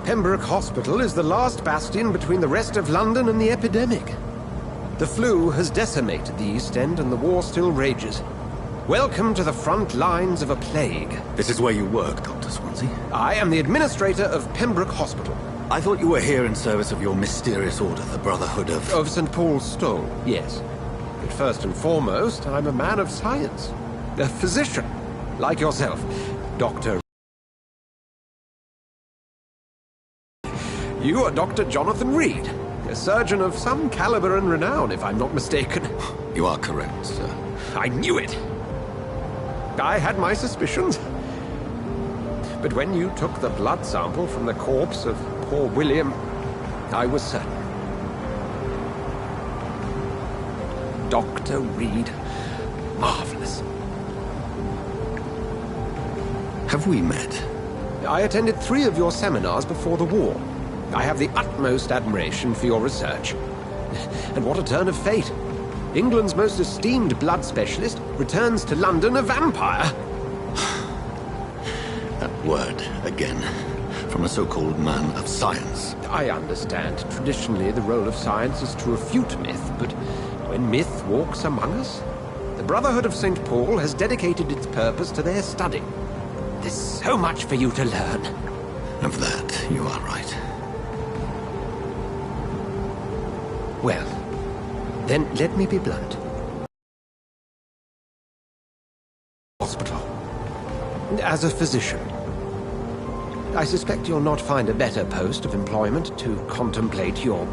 Pembroke Hospital is the last bastion between the rest of London and the epidemic. The flu has decimated the East End and the war still rages. Welcome to the front lines of a plague. This is where you work, Dr. Swansea? I am the administrator of Pembroke Hospital. I thought you were here in service of your mysterious order, the Brotherhood of... Of St. Paul's Stole, yes. But first and foremost, I'm a man of science. A physician, like yourself. Dr. You are Dr. Jonathan Reed, a surgeon of some caliber and renown, if I'm not mistaken. You are correct, sir. I knew it! I had my suspicions. But when you took the blood sample from the corpse of poor William, I was certain. Dr. Reed. Marvelous. Have we met? I attended 3 of your seminars before the war. I have the utmost admiration for your research. And what a turn of fate. England's most esteemed blood specialist returns to London a vampire. That word, again, from a so-called man of science. I understand. Traditionally, the role of science is to refute myth, but when myth walks among us, the Brotherhood of St. Paul has dedicated its purpose to their study. There's so much for you to learn. Of that, you are right. Well, then let me be blunt. Hospital. As a physician, I suspect you'll not find a better post of employment to contemplate your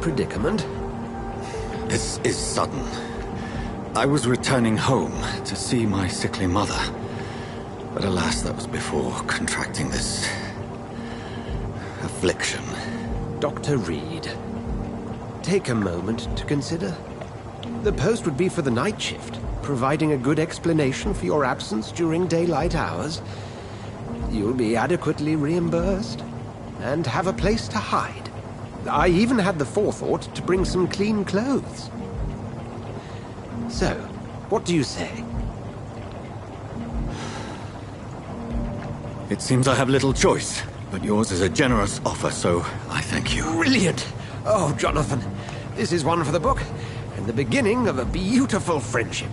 predicament. This is sudden. I was returning home to see my sickly mother. But alas, that was before contracting this affliction. Dr. Reed, take a moment to consider. The post would be for the night shift, providing a good explanation for your absence during daylight hours. You'll be adequately reimbursed, and have a place to hide. I even had the forethought to bring some clean clothes. So, what do you say? It seems I have little choice, but yours is a generous offer, so I thank you. Brilliant! Oh, Jonathan, this is one for the book, and the beginning of a beautiful friendship.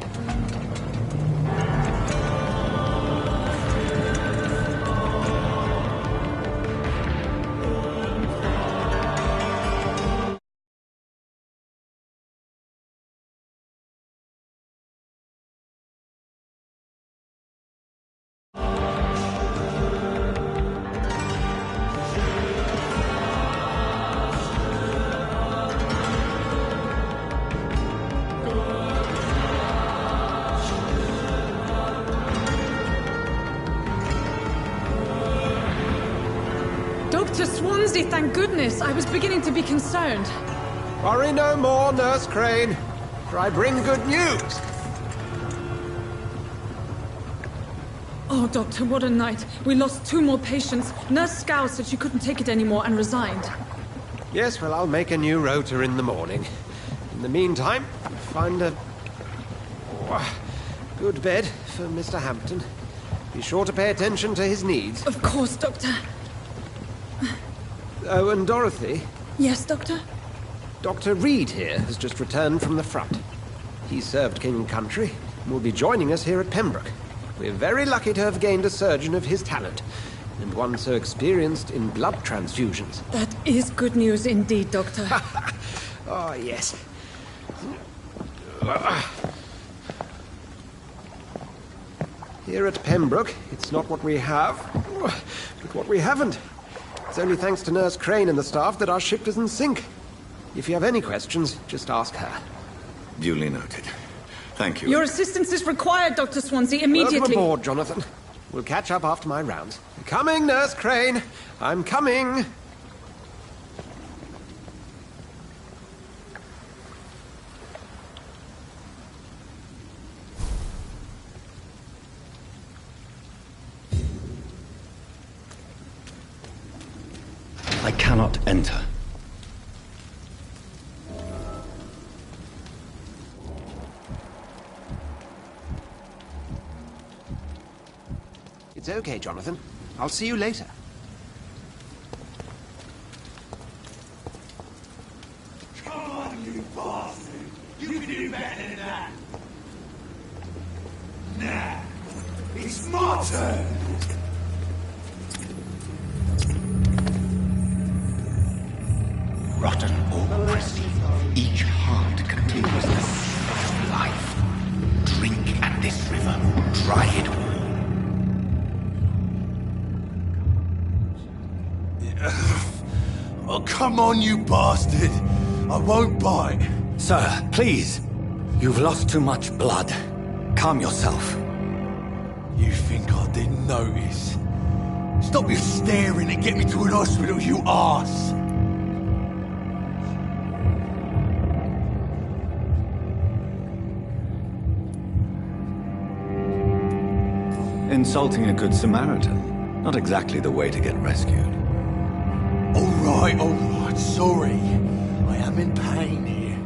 Dr. Swansea, thank goodness. I was beginning to be concerned. Worry no more, Nurse Crane, for I bring good news. Oh, Doctor, what a night. We lost 2 more patients. Nurse Scow said she couldn't take it anymore and resigned. Yes, well, I'll make a new rota in the morning. In the meantime, find a good bed for Mr. Hampton. Be sure to pay attention to his needs. Of course, Doctor. Oh, and Dorothy? Yes, Doctor? Dr. Reed here has just returned from the front. He served King and Country and will be joining us here at Pembroke. We're very lucky to have gained a surgeon of his talent, and one so experienced in blood transfusions. That is good news indeed, Doctor. Oh, yes. Here at Pembroke, it's not what we have, but what we haven't. It's only thanks to Nurse Crane and the staff that our ship doesn't sink. If you have any questions, just ask her. Duly noted. Thank you. Your assistance is required, Dr. Swansea, immediately. Welcome aboard, Jonathan. We'll catch up after my rounds. Coming, Nurse Crane. I'm coming. I cannot enter. It's okay, Jonathan. I'll see you later. do better than that. Nah, it's my turn. Rotten or pristine, each heart contains the seed of life. Drink at this river, try it all. Oh, come on, you bastard. I won't bite. Sir, please. You've lost too much blood. Calm yourself. You think I didn't notice? Stop your staring and get me to an hospital, you arse. Insulting a good Samaritan. Not exactly the way to get rescued. All right, sorry. I am in pain here.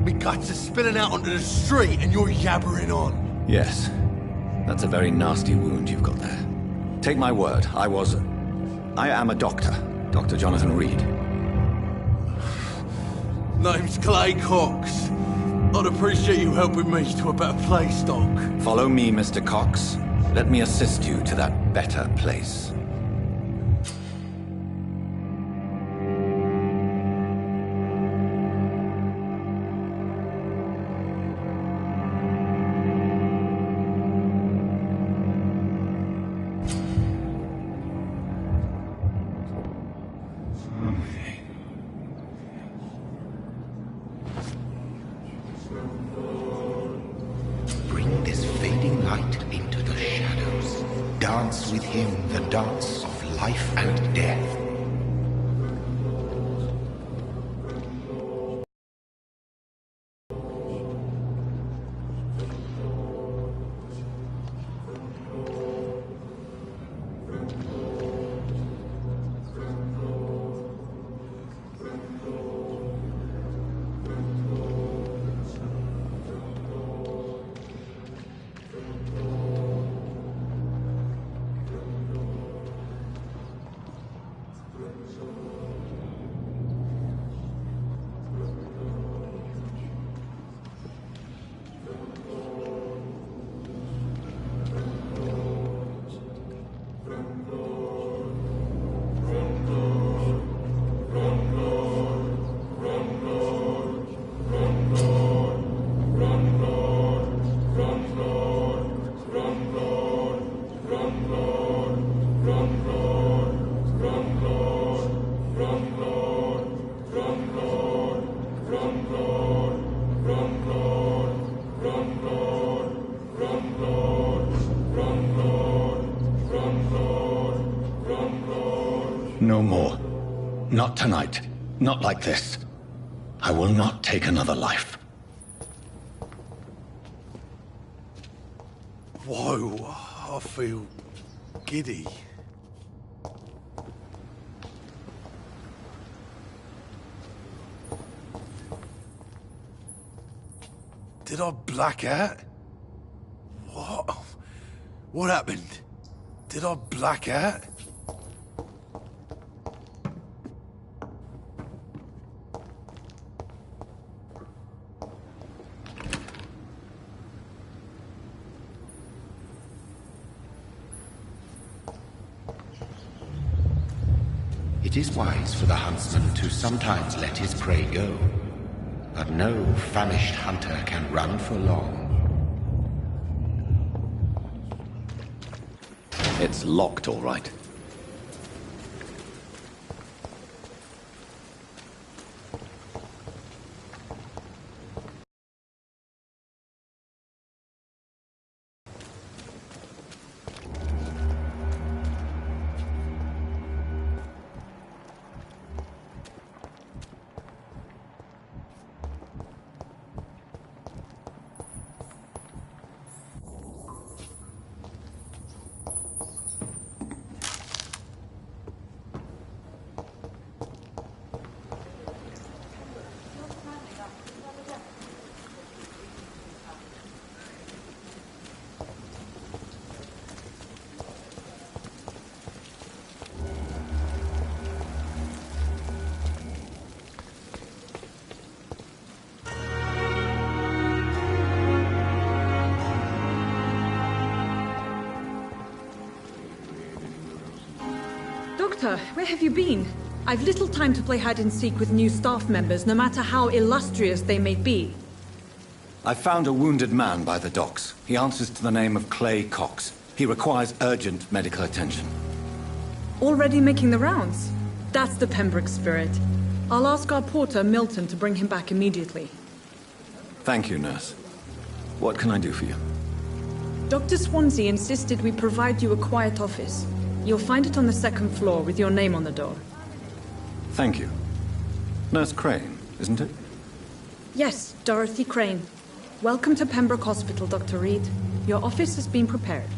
Me guts are spilling out onto the street and you're yabbering on. Yes. That's a very nasty wound you've got there. Take my word, I am a doctor. Dr. Jonathan Reed. Name's Clay Cox. I'd appreciate you helping me to a better place, Doc. Follow me, Mr. Cox. Let me assist you to that better place. Bring this fading light into the shadows. Dance with him the dance of life and death. No more. Not tonight. Not like this. I will not take another life. Whoa, I feel giddy. Did I black out? What? What happened? Did I black out? It is wise for the huntsman to sometimes let his prey go, but no famished hunter can run for long. It's locked, all right. Doctor, where have you been? I've little time to play hide-and-seek with new staff members, no matter how illustrious they may be. I found a wounded man by the docks. He answers to the name of Clay Cox. He requires urgent medical attention. Already making the rounds? That's the Pembroke spirit. I'll ask our porter, Milton, to bring him back immediately. Thank you, nurse. What can I do for you? Dr. Swansea insisted we provide you a quiet office. You'll find it on the second floor with your name on the door. Thank you. Nurse Crane, isn't it? Yes, Dorothy Crane. Welcome to Pembroke Hospital, Dr. Reed. Your office has been prepared.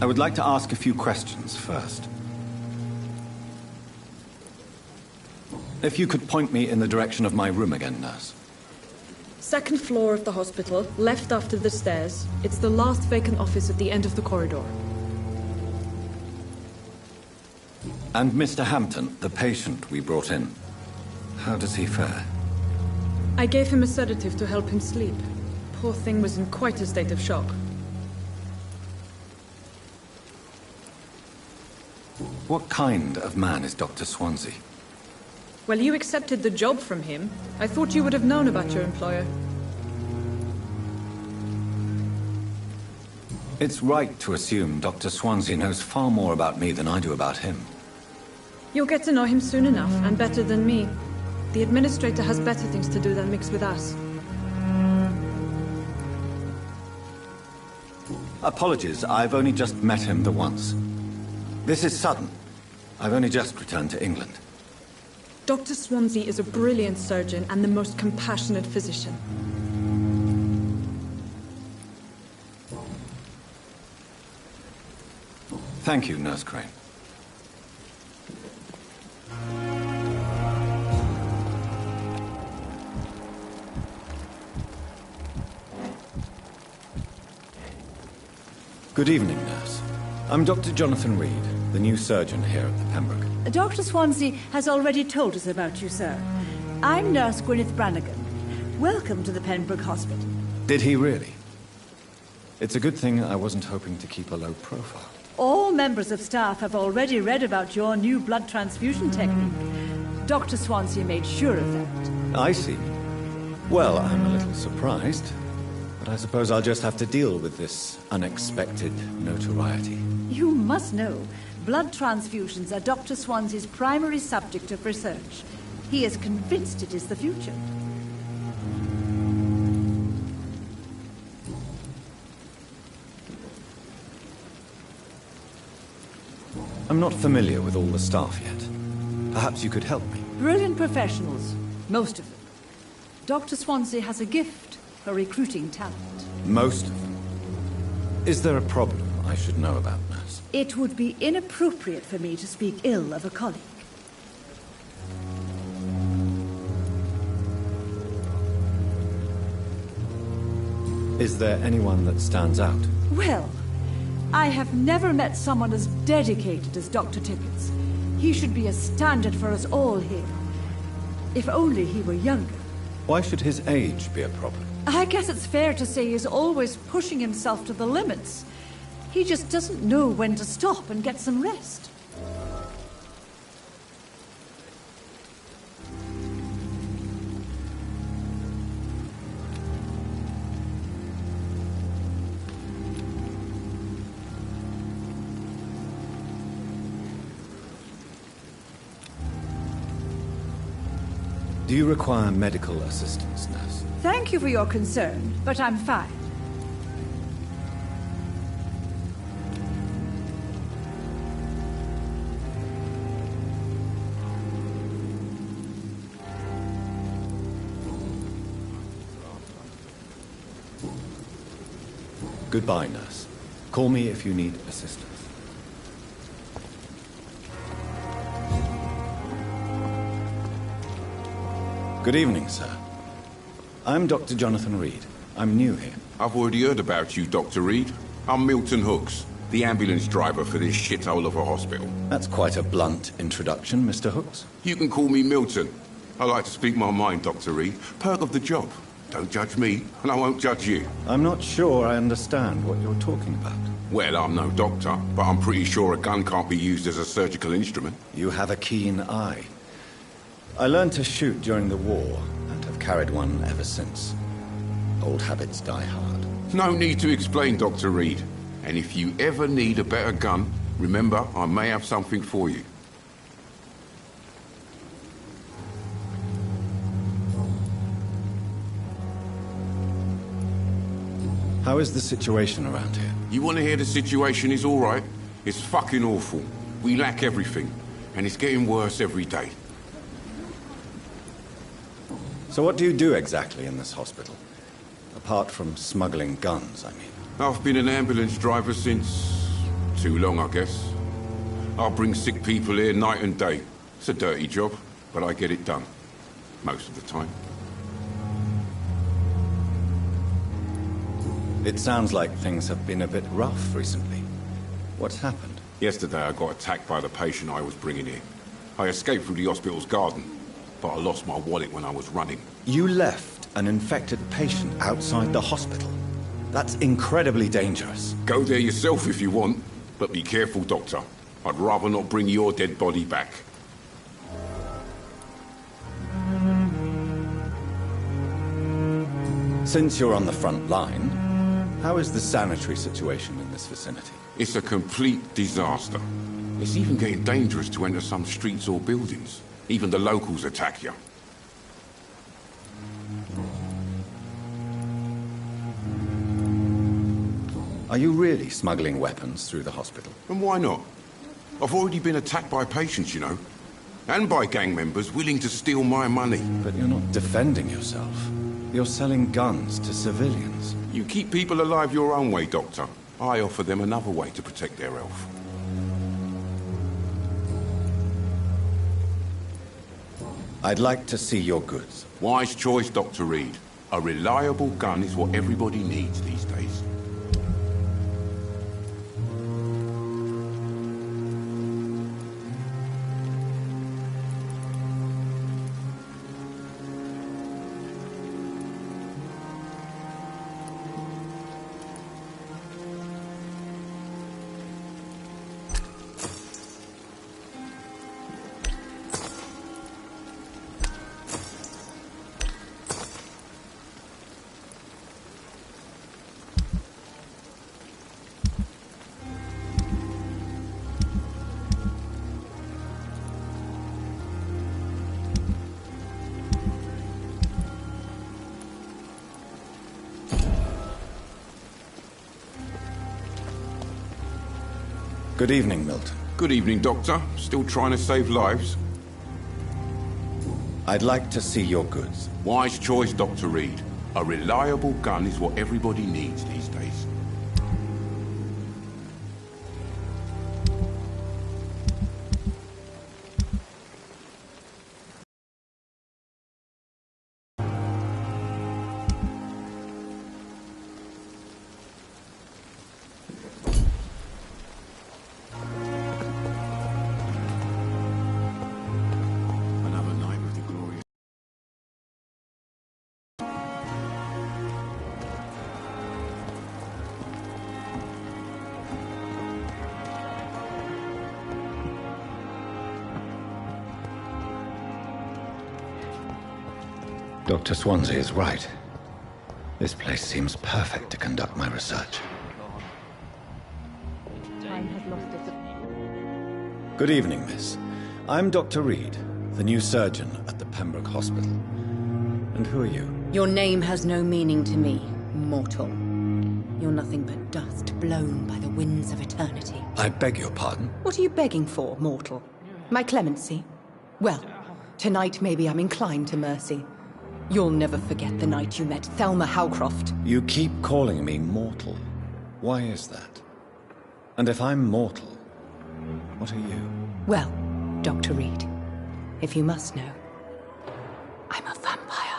I would like to ask a few questions first. If you could point me in the direction of my room again, nurse. Second floor of the hospital, left after the stairs. It's the last vacant office at the end of the corridor. And Mr. Hampton, the patient we brought in. How does he fare? I gave him a sedative to help him sleep. Poor thing was in quite a state of shock. What kind of man is Dr. Swansea? Well, you accepted the job from him. I thought you would have known about your employer. It's right to assume Dr. Swansea knows far more about me than I do about him. You'll get to know him soon enough, and better than me. The administrator has better things to do than mix with us. Apologies, I've only just met him the once. This is sudden. I've only just returned to England. Dr. Swansea is a brilliant surgeon and the most compassionate physician. Thank you, Nurse Crane. Good evening, nurse. I'm Dr. Jonathan Reed, the new surgeon here at the Pembroke. Dr. Swansea has already told us about you, sir. I'm Nurse Gwyneth Brannigan. Welcome to the Pembroke Hospital. Did he really? It's a good thing I wasn't hoping to keep a low profile. All members of staff have already read about your new blood transfusion technique. Dr. Swansea made sure of that. I see. Well, I'm a little surprised, but I suppose I'll just have to deal with this unexpected notoriety. You must know, blood transfusions are Dr. Swansea's primary subject of research. He is convinced it is the future. I'm not familiar with all the staff yet. Perhaps you could help me. Brilliant professionals, most of them. Dr. Swansea has a gift for recruiting talent. Most of them. Is there a problem I should know about, nurse? It would be inappropriate for me to speak ill of a colleague. Is there anyone that stands out? Well, I have never met someone as dedicated as Dr. Tippets. He should be a standard for us all here. If only he were younger. Why should his age be a problem? I guess it's fair to say he's always pushing himself to the limits. He just doesn't know when to stop and get some rest. Do you require medical assistance, nurse? Thank you for your concern, but I'm fine. Goodbye, nurse. Call me if you need assistance. Good evening, sir. I'm Dr. Jonathan Reed. I'm new here. I've already heard about you, Dr. Reed. I'm Milton Hooks, the ambulance driver for this shithole of a hospital. That's quite a blunt introduction, Mr. Hooks. You can call me Milton. I like to speak my mind, Dr. Reed. Perk of the job. Don't judge me, and I won't judge you. I'm not sure I understand what you're talking about. Well, I'm no doctor, but I'm pretty sure a gun can't be used as a surgical instrument. You have a keen eye. I learned to shoot during the war, and have carried one ever since. Old habits die hard. No need to explain, Dr. Reed. And if you ever need a better gun, remember, I may have something for you. How is the situation around here? You want to hear the situation is all right? It's fucking awful. We lack everything, and it's getting worse every day. So what do you do exactly in this hospital? Apart from smuggling guns, I mean. I've been an ambulance driver since... too long, I guess. I bring sick people here night and day. It's a dirty job, but I get it done. Most of the time. It sounds like things have been a bit rough recently. What's happened? Yesterday I got attacked by the patient I was bringing in. I escaped through the hospital's garden, but I lost my wallet when I was running. You left an infected patient outside the hospital? That's incredibly dangerous. Go there yourself if you want, but be careful, Doctor. I'd rather not bring your dead body back. Since you're on the front line, how is the sanitary situation in this vicinity? It's a complete disaster. It's even getting dangerous to enter some streets or buildings. Even the locals attack you. Are you really smuggling weapons through the hospital? And why not? I've already been attacked by patients, you know. And by gang members willing to steal my money. But you're not defending yourself. You're selling guns to civilians. You keep people alive your own way, Doctor. I offer them another way to protect their health. I'd like to see your goods. Wise choice, Dr. Reed. A reliable gun is what everybody needs these days. Good evening, Milton. Good evening, Doctor. Still trying to save lives? I'd like to see your goods. Wise choice, Dr. Reed. A reliable gun is what everybody needs these days. Dr. Swansea is right. This place seems perfect to conduct my research. Good evening, miss. I'm Dr. Reed, the new surgeon at the Pembroke Hospital. And who are you? Your name has no meaning to me, mortal. You're nothing but dust blown by the winds of eternity. I beg your pardon? What are you begging for, mortal? My clemency? Well, tonight maybe I'm inclined to mercy. You'll never forget the night you met Thelma Howcroft. You keep calling me mortal. Why is that? And if I'm mortal, what are you? Well, Dr. Reed, if you must know, I'm a vampire.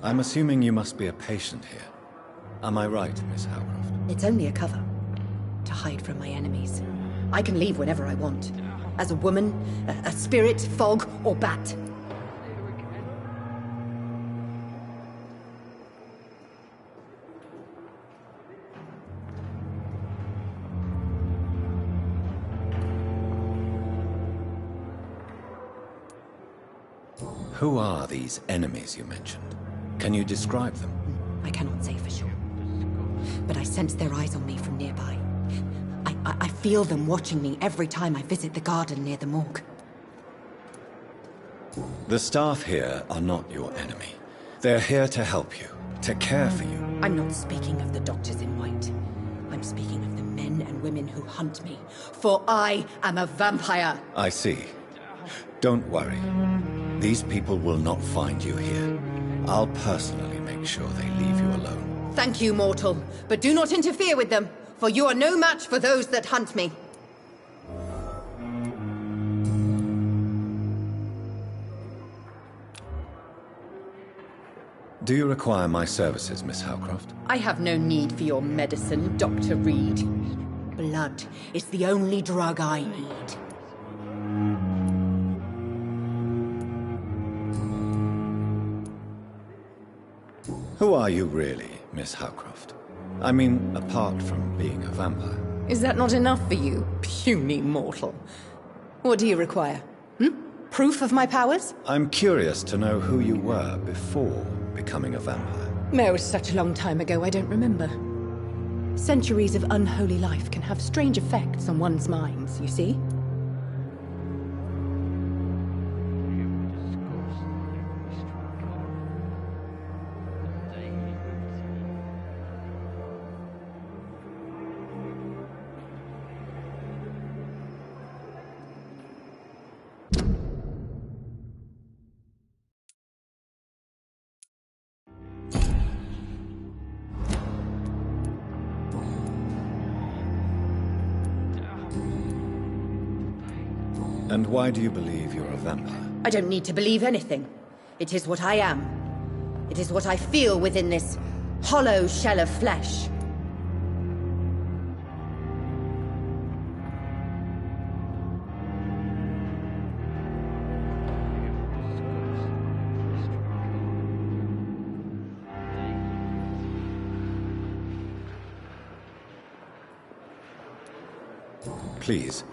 I'm assuming you must be a patient here. Am I right, Miss Howcroft? It's only a cover. To hide from my enemies. I can leave whenever I want. As a woman, a spirit, fog, or bat. Who are these enemies you mentioned? Can you describe them? I cannot say for sure. But I sense their eyes on me from nearby. I feel them watching me every time I visit the garden near the morgue. The staff here are not your enemy. They're here to help you, to care for you. I'm not speaking of the doctors in white. I'm speaking of the men and women who hunt me. For I am a vampire. I see. Don't worry. These people will not find you here. I'll personally make sure they leave you alone. Thank you, mortal. But do not interfere with them, for you are no match for those that hunt me. Do you require my services, Miss Howcroft? I have no need for your medicine, Dr. Reed. Blood is the only drug I need. Who are you really, Miss Howcroft? I mean, apart from being a vampire. Is that not enough for you, puny mortal? What do you require? Proof of my powers? I'm curious to know who you were before becoming a vampire. It was such a long time ago, I don't remember. Centuries of unholy life can have strange effects on one's minds, you see? And why do you believe you're a vampire? I don't need to believe anything. It is what I am. It is what I feel within this hollow shell of flesh. Please,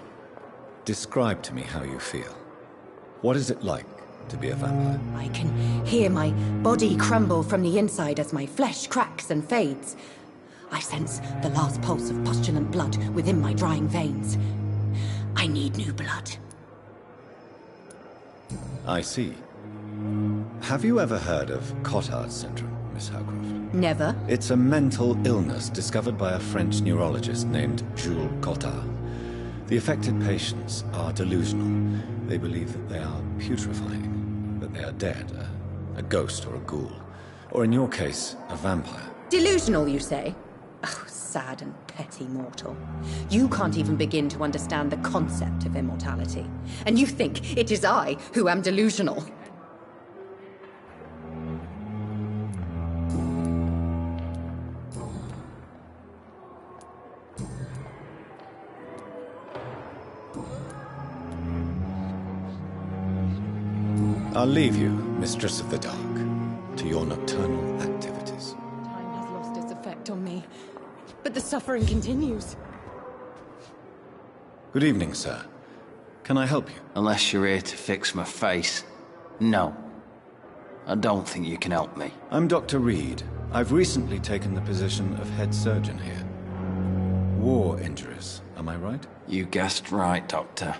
describe to me how you feel. What is it like to be a vampire? I can hear my body crumble from the inside as my flesh cracks and fades. I sense the last pulse of postulant blood within my drying veins. I need new blood. I see. Have you ever heard of Cotard's syndrome, Miss Howcroft? Never. It's a mental illness discovered by a French neurologist named Jules Cotard. The affected patients are delusional. They believe that they are putrefying, that they are dead, a ghost or a ghoul. Or in your case, a vampire. Delusional, you say? Oh, sad and petty mortal. You can't even begin to understand the concept of immortality. And you think it is I who am delusional. I'll leave you, Mistress of the Dark, to your nocturnal activities. Time has lost its effect on me, but the suffering continues. Good evening, sir. Can I help you? Unless you're here to fix my face. No. I don't think you can help me. I'm Dr. Reed. I've recently taken the position of head surgeon here. War injuries, am I right? You guessed right, Doctor.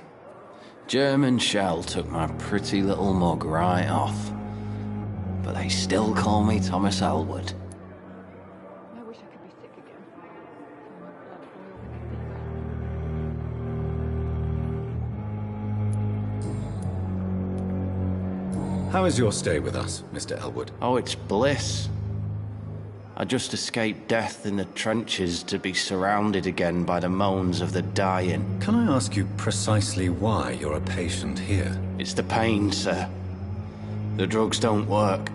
German shell took my pretty little mug right off. But they still call me Thomas Elwood. I wish I could be sick again. How is your stay with us, Mr. Elwood? Oh, it's bliss. I just escaped death in the trenches to be surrounded again by the moans of the dying. Can I ask you precisely why you're a patient here? It's the pain, sir. The drugs don't work.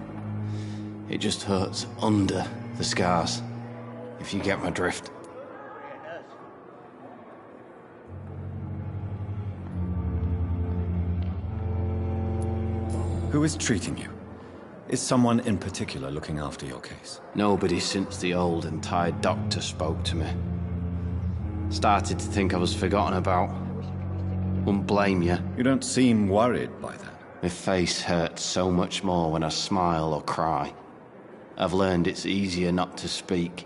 It just hurts under the scars, if you get my drift. Who is treating you? Is someone in particular looking after your case? Nobody since the old and tired doctor spoke to me. Started to think I was forgotten about. Wouldn't blame you. You don't seem worried by that. My face hurts so much more when I smile or cry. I've learned it's easier not to speak.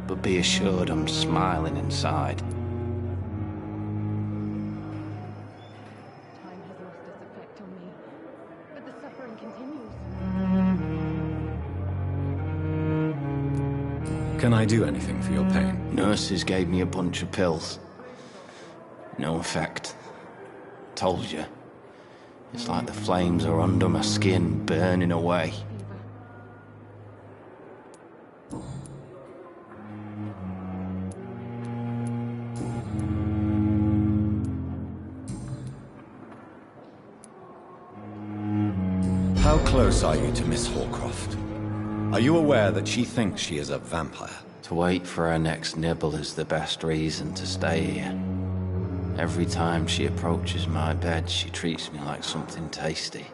But be assured I'm smiling inside. Time has lost its effect on me, but the suffering continues. Can I do anything for your pain? Nurses gave me a bunch of pills. No effect. Told you. It's like the flames are under my skin, burning away. How close are you to Miss Hallcroft? Are you aware that she thinks she is a vampire? To wait for her next nibble is the best reason to stay here. Every time she approaches my bed, she treats me like something tasty.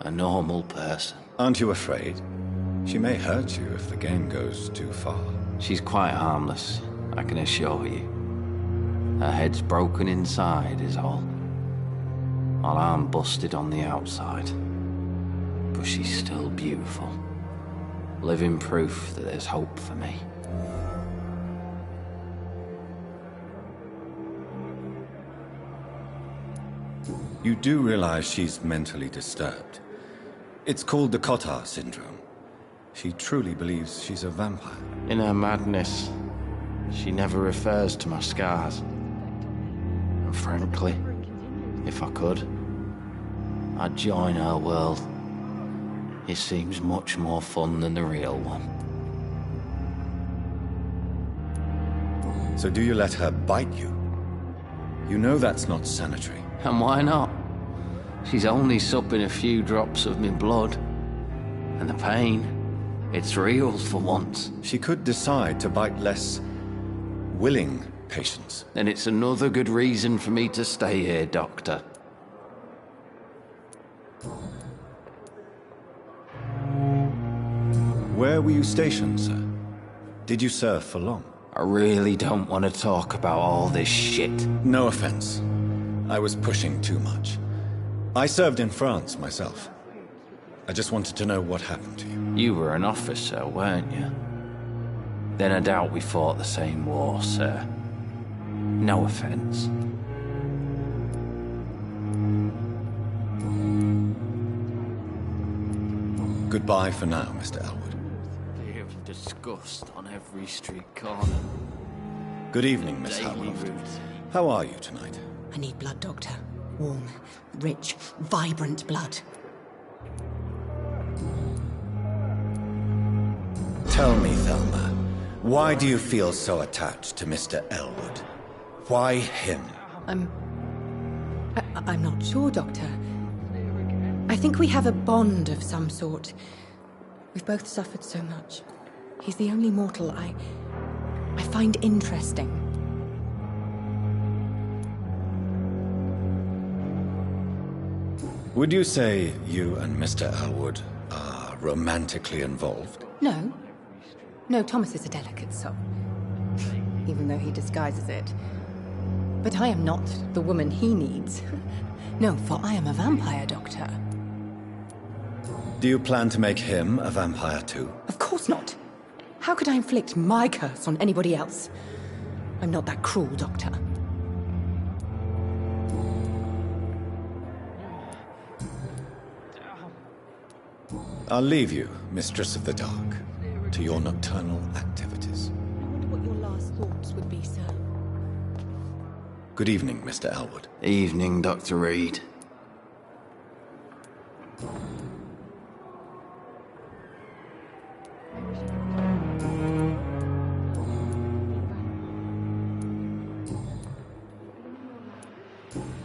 A normal person. Aren't you afraid? She may hurt you if the game goes too far. She's quite harmless, I can assure you. Her head's broken inside is all. While I'm busted on the outside. But she's still beautiful. Living proof that there's hope for me. You do realize she's mentally disturbed. It's called the Cotard syndrome. She truly believes she's a vampire. In her madness, she never refers to my scars. And frankly, if I could, I'd join her world. It seems much more fun than the real one. So do you let her bite you? You know that's not sanitary. And why not? She's only supping a few drops of me blood. And the pain, it's real for once. She could decide to bite less willing patients. Then it's another good reason for me to stay here, Doctor. Where were you stationed, sir? Did you serve for long? I really don't want to talk about all this shit. No offense. I was pushing too much. I served in France myself. I just wanted to know what happened to you. You were an officer, weren't you? Then I doubt we fought the same war, sir. No offense. Goodbye for now, Mr. Elwood. Fear of disgust on every street corner. Good evening, Miss Daily Howcroft. routine. How are you tonight? I need blood, Doctor. Warm, rich, vibrant blood. Tell me, Thelma, why do you feel so attached to Mr. Elwood? Why him? I'm not sure, Doctor. I think we have a bond of some sort. We've both suffered so much. He's the only mortal I find interesting. Would you say you and Mr. Elwood are romantically involved? No. No, Thomas is a delicate soul. Even though he disguises it. But I am not the woman he needs. No, for I am a vampire, Doctor. Do you plan to make him a vampire too? Of course not. How could I inflict my curse on anybody else? I'm not that cruel, Doctor. I'll leave you, Mistress of the Dark, to your nocturnal activities. I wonder what your last thoughts would be, sir. Good evening, Mr. Elwood. Evening, Dr. Reed.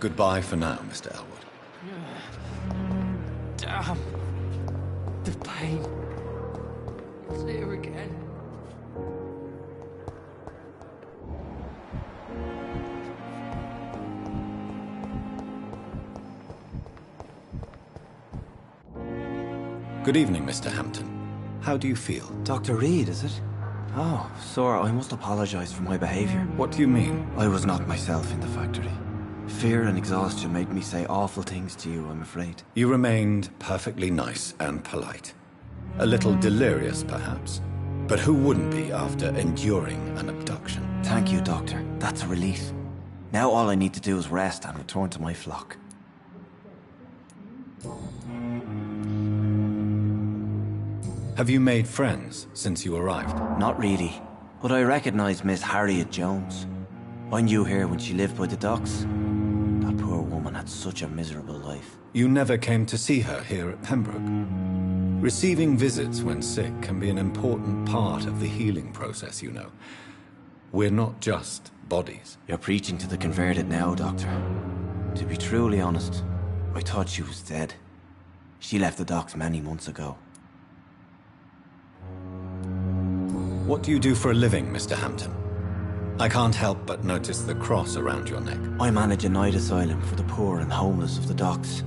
Goodbye for now, Mr. Elwood. The pain. It's here again. Good evening, Mr. Hampton. How do you feel? Dr. Reed, is it? Oh, sir, I must apologize for my behavior. What do you mean? I was not myself in the factory. Fear and exhaustion made me say awful things to you, I'm afraid. You remained perfectly nice and polite. A little delirious, perhaps. But who wouldn't be after enduring an abduction? Thank you, Doctor. That's a relief. Now all I need to do is rest and return to my flock. Have you made friends since you arrived? Not really, but I recognize Miss Harriet Jones. I knew her when she lived by the docks. That poor woman had such a miserable life. You never came to see her here at Pembroke. Receiving visits when sick can be an important part of the healing process, you know. We're not just bodies. You're preaching to the converted now, Doctor. To be truly honest, I thought she was dead. She left the docks many months ago. What do you do for a living, Mr. Hampton? I can't help but notice the cross around your neck. I manage a night asylum for the poor and homeless of the docks,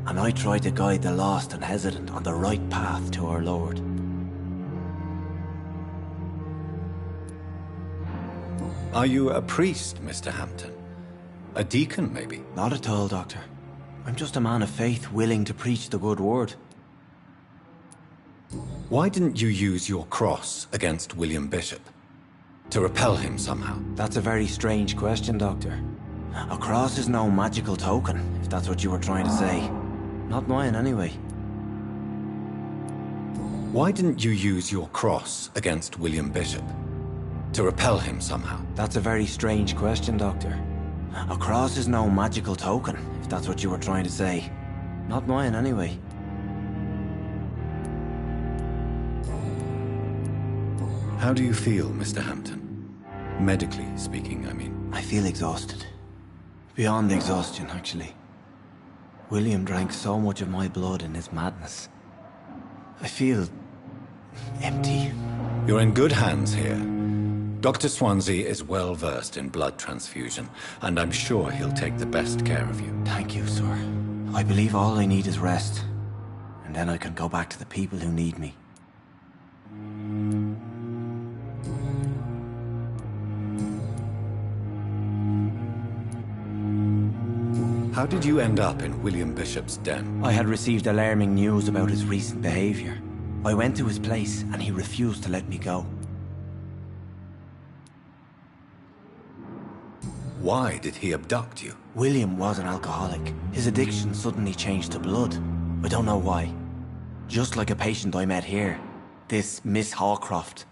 and I try to guide the lost and hesitant on the right path to our Lord. Are you a priest, Mr. Hampton? A deacon, maybe? Not at all, Doctor. I'm just a man of faith willing to preach the good word. Why didn't you use your cross against William Bishop? To repel him somehow? That's a very strange question, Doctor. A cross is no magical token, if that's what you were trying to say. Not mine, anyway. Why didn't you use your cross against William Bishop? To repel him somehow? That's a very strange question, Doctor. A cross is no magical token, if that's what you were trying to say. Not mine, anyway. How do you feel, Mr. Hampton? Medically speaking, I mean. I feel exhausted. Beyond exhaustion, actually. William drank so much of my blood in his madness. I feel empty. You're in good hands here. Dr. Swansea is well versed in blood transfusion, and I'm sure he'll take the best care of you. Thank you, sir. I believe all I need is rest, and then I can go back to the people who need me. How did you end up in William Bishop's den? I had received alarming news about his recent behavior. I went to his place, and he refused to let me go. Why did he abduct you? William was an alcoholic. His addiction suddenly changed to blood. I don't know why. Just like a patient I met here. This Miss Hawcroft.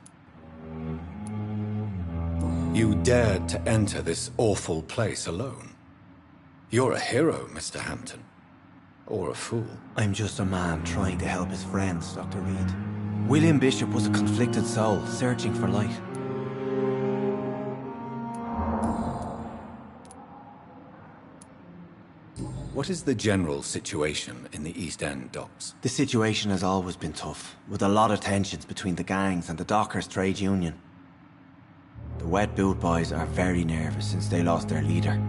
You dared to enter this awful place alone. You're a hero, Mr. Hampton. Or a fool. I'm just a man trying to help his friends, Dr. Reed. William Bishop was a conflicted soul, searching for light. What is the general situation in the East End docks? The situation has always been tough, with a lot of tensions between the gangs and the dockers' trade union. The wet boot boys are very nervous since they lost their leader.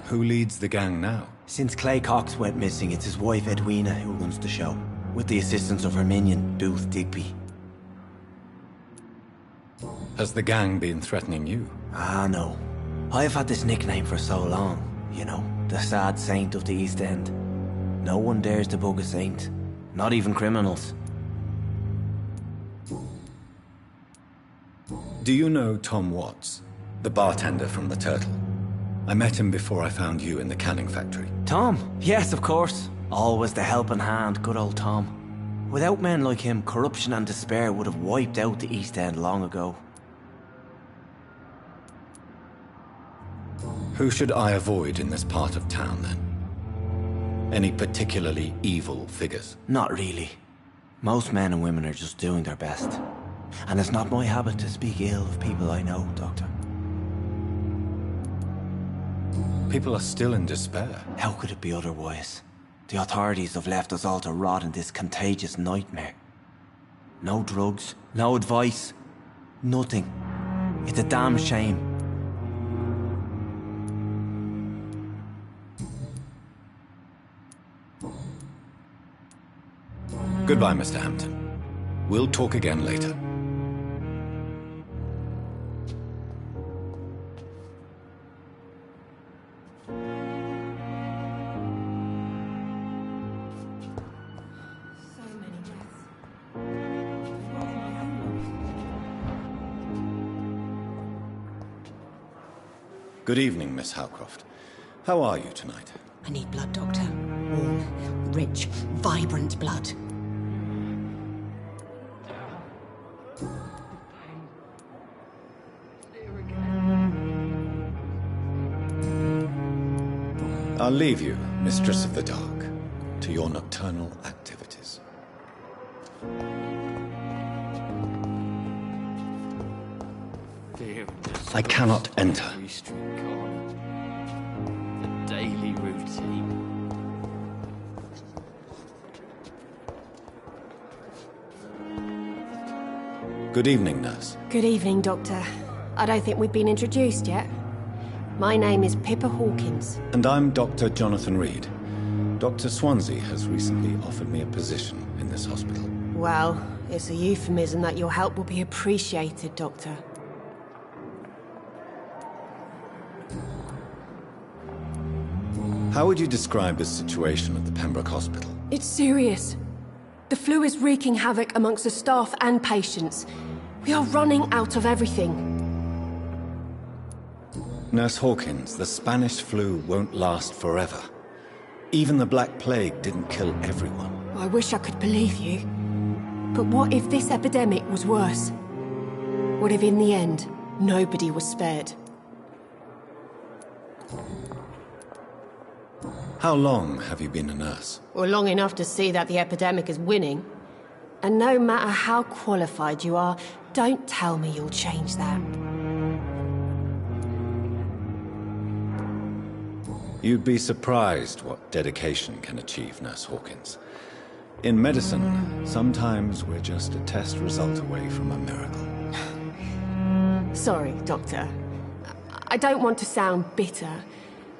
Who leads the gang now? Since Clay Cox went missing, it's his wife Edwina who runs the show, with the assistance of her minion, Booth Digby. Has the gang been threatening you? Ah, no. I've had this nickname for so long, you know, the sad saint of the East End. No one dares to bug a saint, not even criminals. Do you know Tom Watts, the bartender from the Turtle? I met him before I found you in the canning factory. Tom? Yes, of course. Always the helping hand, good old Tom. Without men like him, corruption and despair would have wiped out the East End long ago. Who should I avoid in this part of town, then? Any particularly evil figures? Not really. Most men and women are just doing their best. And it's not my habit to speak ill of people I know, Doctor. People are still in despair. How could it be otherwise? The authorities have left us all to rot in this contagious nightmare. No drugs, no advice, nothing. It's a damn shame. Goodbye, Mr. Hampton. We'll talk again later. Good evening, Miss Howcroft. How are you tonight? I need blood, Doctor. Warm, rich, vibrant blood. I'll leave you, Mistress of the Dark, to your nocturnal activities. I cannot enter. The daily routine. Good evening, nurse. Good evening, Doctor. I don't think we've been introduced yet. My name is Pippa Hawkins. And I'm Dr. Jonathan Reed. Dr. Swansea has recently offered me a position in this hospital. Well, it's a euphemism that your help will be appreciated, Doctor. How would you describe the situation at the Pembroke Hospital? It's serious. The flu is wreaking havoc amongst the staff and patients. We are running out of everything. Nurse Hawkins, the Spanish flu won't last forever. Even the Black Plague didn't kill everyone. I wish I could believe you. But what if this epidemic was worse? What if in the end, nobody was spared? How long have you been a nurse? Well, long enough to see that the epidemic is winning. And no matter how qualified you are, don't tell me you'll change that. You'd be surprised what dedication can achieve, Nurse Hawkins. In medicine, sometimes we're just a test result away from a miracle. Sorry, Doctor. I don't want to sound bitter,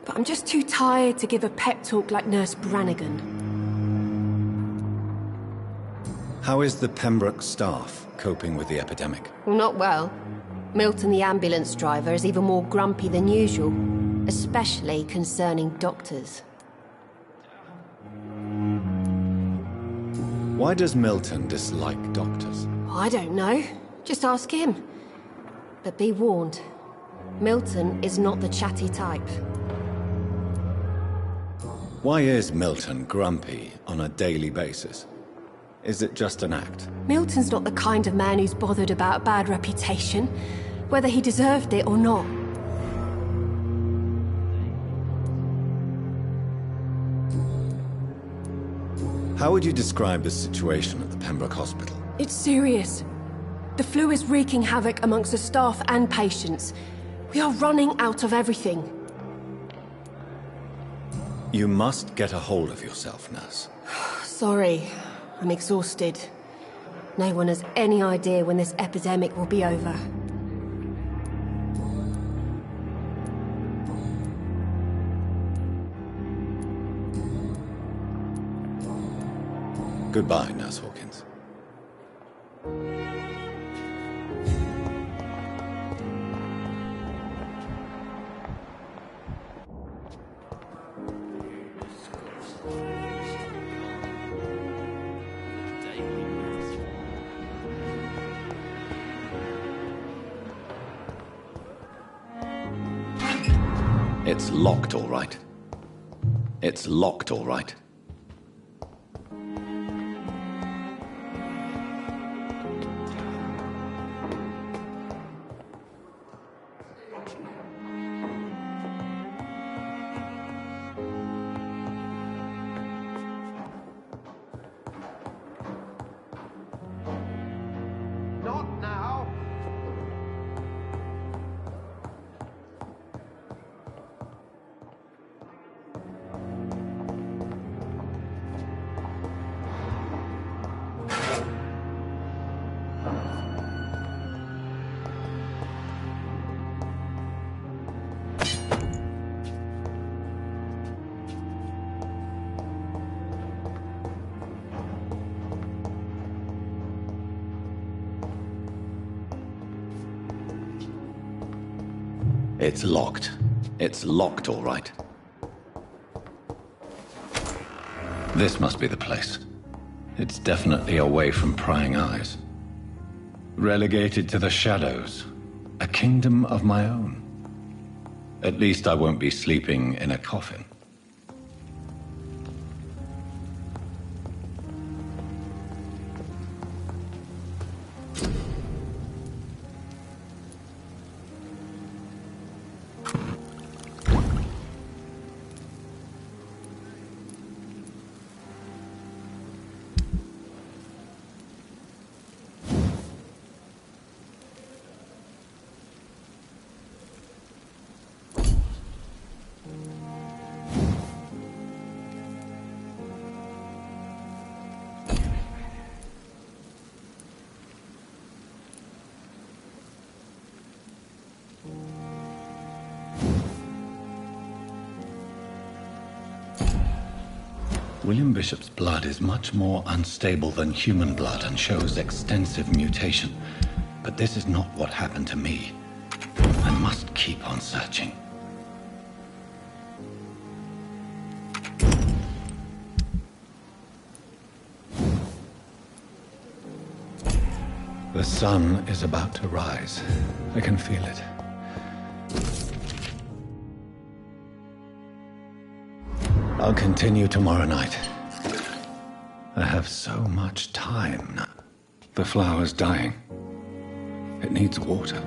but I'm just too tired to give a pep talk like Nurse Brannigan. How is the Pembroke staff coping with the epidemic? Well, not well. Milton, the ambulance driver, is even more grumpy than usual, especially concerning doctors. Why does Milton dislike doctors? I don't know. Just ask him. But be warned, Milton is not the chatty type. Why is Milton grumpy on a daily basis? Is it just an act? Milton's not the kind of man who's bothered about a bad reputation, whether he deserved it or not. How would you describe the situation at the Pembroke Hospital? It's serious. The flu is wreaking havoc amongst the staff and patients. We are running out of everything. You must get a hold of yourself, nurse. Sorry, I'm exhausted. No one has any idea when this epidemic will be over. Goodbye, Nurse Hawkins. It's locked, all right. It's locked, all right. Not now. It's locked. It's locked, all right. This must be the place. It's definitely away from prying eyes. Relegated to the shadows. A kingdom of my own. At least I won't be sleeping in a coffin. William Bishop's blood is much more unstable than human blood and shows extensive mutation. But this is not what happened to me. I must keep on searching. The sun is about to rise. I can feel it. I'll continue tomorrow night. I have so much time now. The flower's dying. It needs water.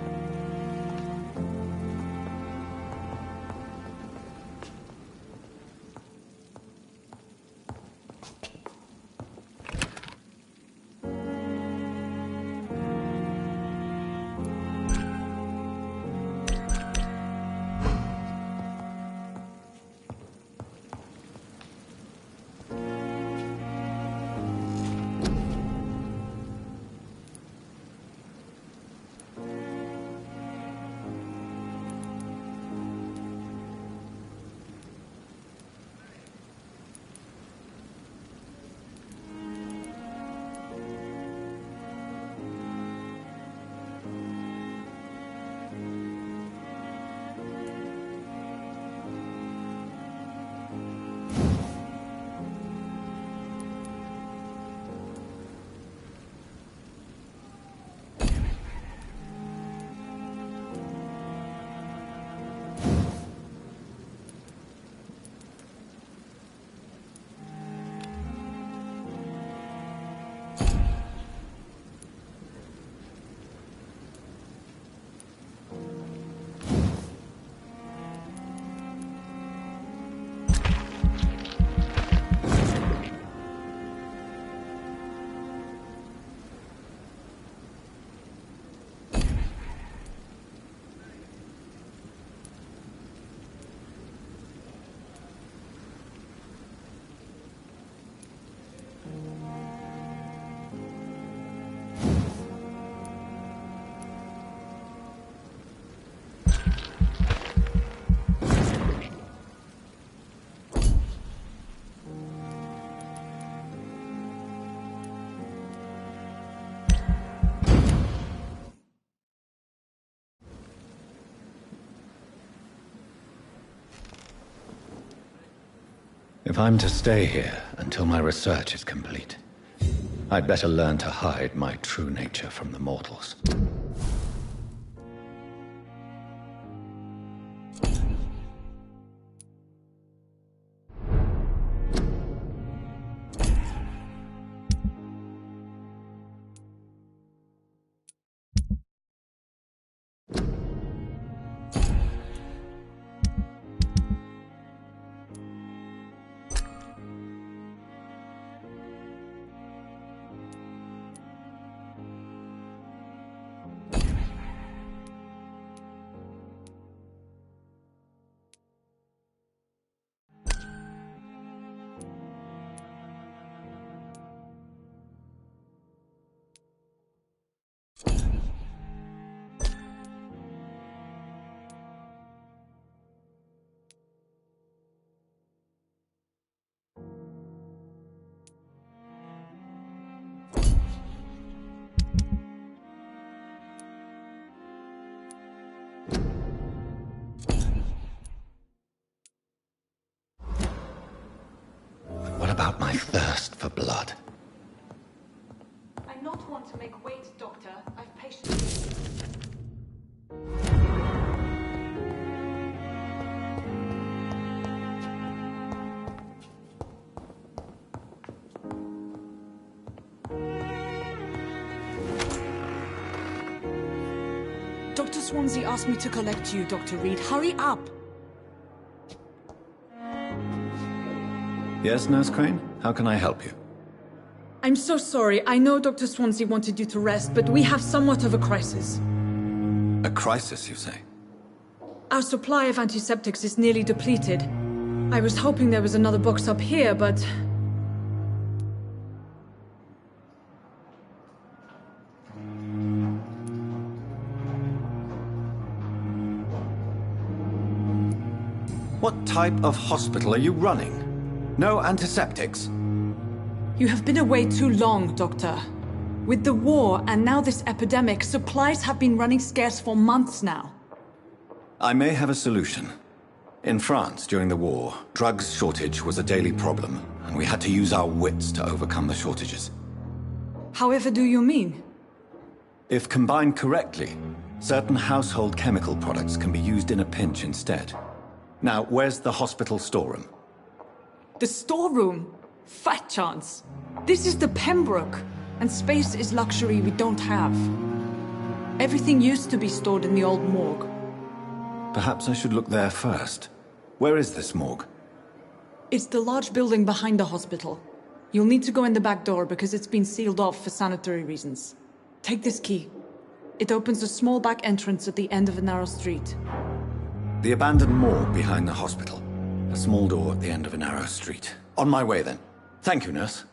If I'm to stay here until my research is complete, I'd better learn to hide my true nature from the mortals. Dr. Swansea asked me to collect you, Dr. Reed. Hurry up! Yes, Nurse Crane? How can I help you? I'm so sorry. I know Dr. Swansea wanted you to rest, but we have somewhat of a crisis. A crisis, you say? Our supply of antiseptics is nearly depleted. I was hoping there was another box up here, but... What type of hospital are you running? No antiseptics? You have been away too long, Doctor. With the war and now this epidemic, supplies have been running scarce for months now. I may have a solution. In France, during the war, drugs shortage was a daily problem, and we had to use our wits to overcome the shortages. However do you mean? If combined correctly, certain household chemical products can be used in a pinch instead. Now, where's the hospital storeroom? The storeroom? Fat chance. This is the Pembroke, and space is luxury we don't have. Everything used to be stored in the old morgue. Perhaps I should look there first. Where is this morgue? It's the large building behind the hospital. You'll need to go in the back door because it's been sealed off for sanitary reasons. Take this key. It opens a small back entrance at the end of a narrow street. The abandoned morgue behind the hospital. A small door at the end of a narrow street. On my way then. Thank you, nurse.